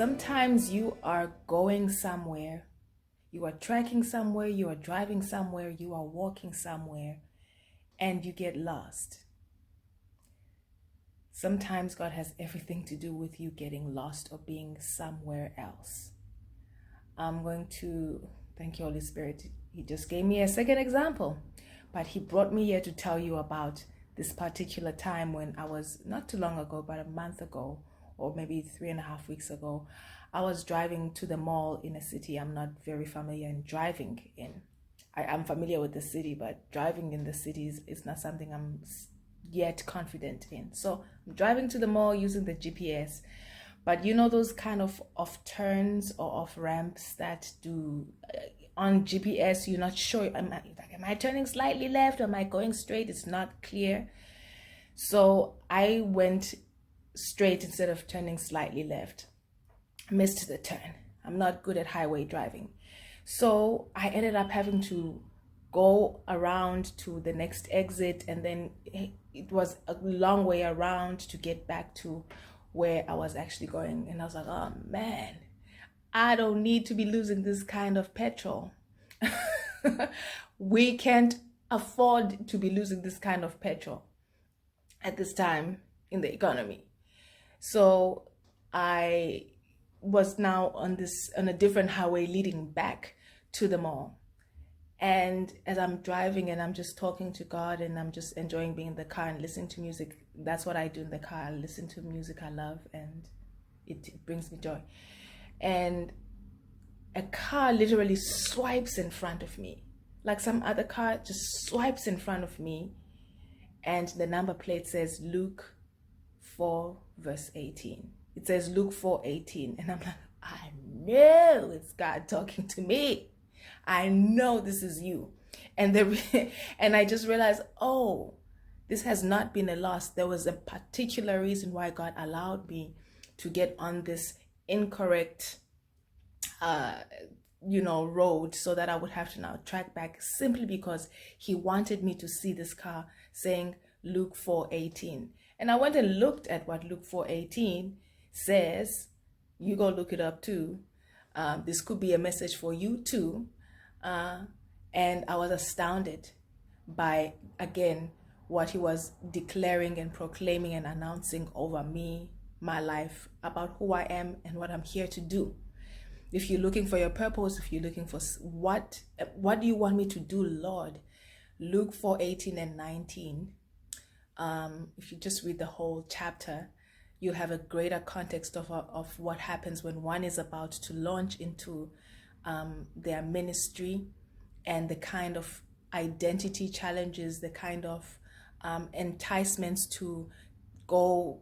Sometimes you are going somewhere, you are trekking somewhere, you are driving somewhere, you are walking somewhere, and you get lost. Sometimes God has everything to do with you getting lost or being somewhere else. I'm going to thank you, Holy Spirit. He just gave me a second example, but he brought me here to tell you about this particular time when I was, not too long ago, but a month ago, or maybe 3.5 weeks ago, I was driving to the mall in a city I'm not very familiar in driving in. I'm familiar with the city, but driving in the cities is not something I'm yet confident in. So I'm driving to the mall using the GPS, but you know those kind of off turns or off ramps that do on GPS, you're not sure, am I turning slightly left, or am I going straight? It's not clear. So I went straight instead of turning slightly left. Missed the turn. I'm not good at highway driving. So I ended up having to go around to the next exit, and then it was a long way around to get back to where I was actually going. And I was like, oh man, I don't need to be losing this kind of petrol. We can't afford to be losing this kind of petrol at this time in the economy. So I was now on a different highway leading back to the mall. And as I'm driving and I'm just talking to God and I'm just enjoying being in the car and listening to music, that's what I do in the car. I listen to music I love and it brings me joy. And a car literally swipes in front of me. Like some other car just swipes in front of me, and the number plate says Luke 4 verse 18. It says Luke 4:18, and I'm like, I know it's God talking to me. I know this is you. And and I just realized, oh, this has not been a loss. There was a particular reason why God allowed me to get on this incorrect road, so that I would have to now track back, simply because he wanted me to see this car saying Luke 4:18. And I went and looked at what Luke 4:18 says. You go look it up too. This could be a message for you too. And I was astounded by, again, what he was declaring and proclaiming and announcing over me, my life, about who I am and what I'm here to do. If you're looking for your purpose, if you're looking for what do you want me to do, Lord? Luke 4:18 and 19. If you just read the whole chapter, you'll have a greater context of what happens when one is about to launch into their ministry, and the kind of identity challenges, the kind of enticements to go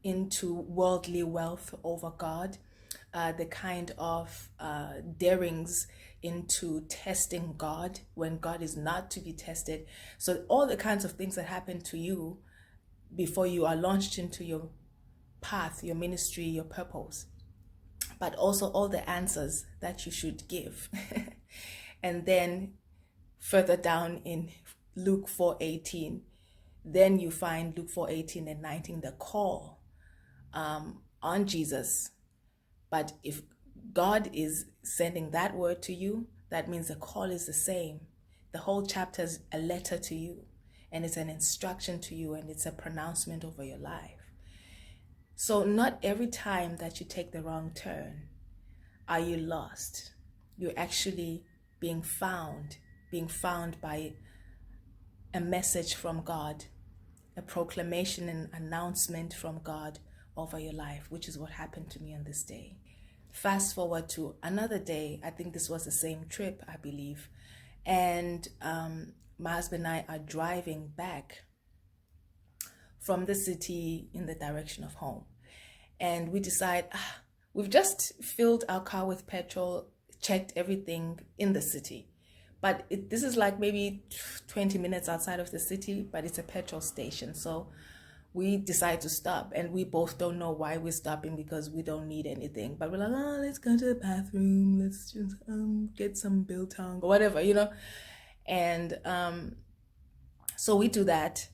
into worldly wealth over God, the kind of darings into testing God when God is not to be tested. So all the kinds of things that happen to you before you are launched into your path, your ministry, your purpose, but also all the answers that you should give. And then further down in Luke 4:18, then you find Luke 4:18 and 19, the call on Jesus. But if God is sending that word to you, that means the call is the same. The whole chapter is a letter to you, and it's an instruction to you, and it's a pronouncement over your life. So not every time that you take the wrong turn are you lost. You're actually being found by a message from God, a proclamation and announcement from God over your life, which is what happened to me on this day. Fast forward to another day. I think this was the same trip, I believe. And my husband and I are driving back from the city in the direction of home. And we decide, we've just filled our car with petrol, checked everything in the city. But this is like maybe 20 minutes outside of the city, but it's a petrol station. So we decide to stop, and we both don't know why we're stopping, because we don't need anything. But we're like, let's go to the bathroom. Let's just get some biltong or whatever, And so we do that.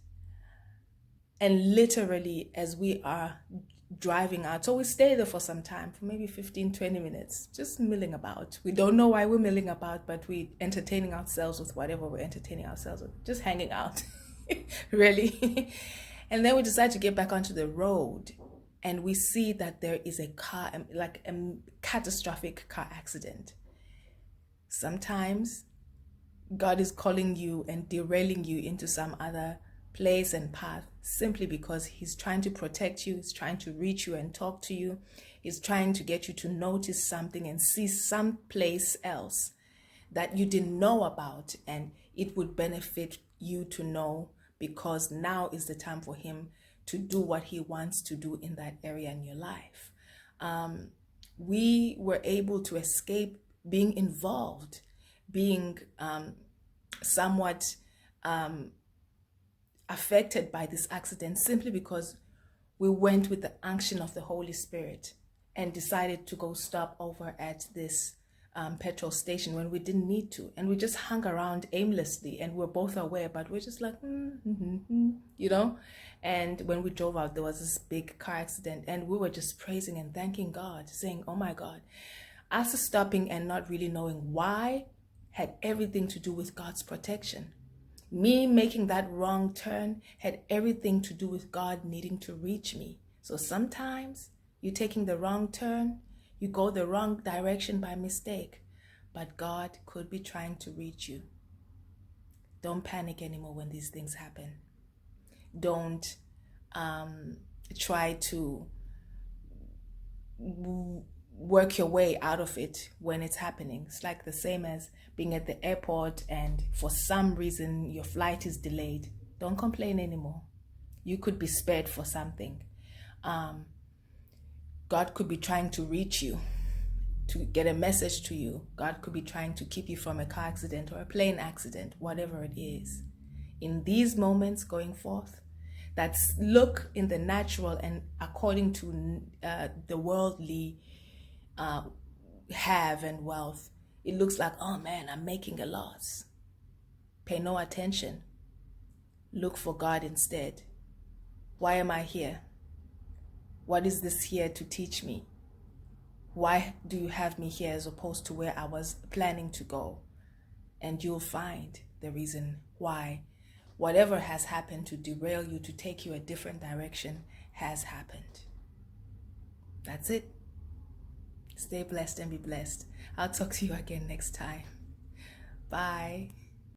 And literally, as we are driving out. So we stay there for some time, for maybe 15-20 minutes, just milling about. We don't know why we're milling about, but we're entertaining ourselves with whatever we're entertaining ourselves with, just hanging out, really. And then we decide to get back onto the road, and we see that there is a car, like a catastrophic car accident. Sometimes God is calling you and derailing you into some other place and path simply because he's trying to protect you, he's trying to reach you and talk to you, he's trying to get you to notice something and see some place else that you didn't know about, and it would benefit you to know, because now is the time for him to do what he wants to do in that area in your life. We were able to escape being involved, being somewhat affected by this accident simply because we went with the unction of the Holy Spirit and decided to go stop over at this petrol station when we didn't need to, and we just hung around aimlessly, and we're both aware, but we're just like you know. And when we drove out, there was this big car accident, and we were just praising and thanking God, saying, oh my God. Us stopping and not really knowing why had everything to do with God's protection. Me making that wrong turn had everything to do with God needing to reach me. So sometimes you're taking the wrong turn, you go the wrong direction by mistake, but God could be trying to reach you. Don't panic anymore when these things happen. Don't try to work your way out of it when it's happening. It's like the same as being at the airport and for some reason your flight is delayed. Don't complain anymore. You could be spared for something. God could be trying to reach you, to get a message to you. God could be trying to keep you from a car accident or a plane accident, whatever it is. In these moments going forth, that's look in the natural and according to the worldly have and wealth, it looks like, oh man, I'm making a loss. Pay no attention. Look for God instead. Why am I here? What is this here to teach me? Why do you have me here as opposed to where I was planning to go? And you'll find the reason why whatever has happened to derail you, to take you a different direction, has happened. That's it. Stay blessed and be blessed. I'll talk to you again next time. Bye.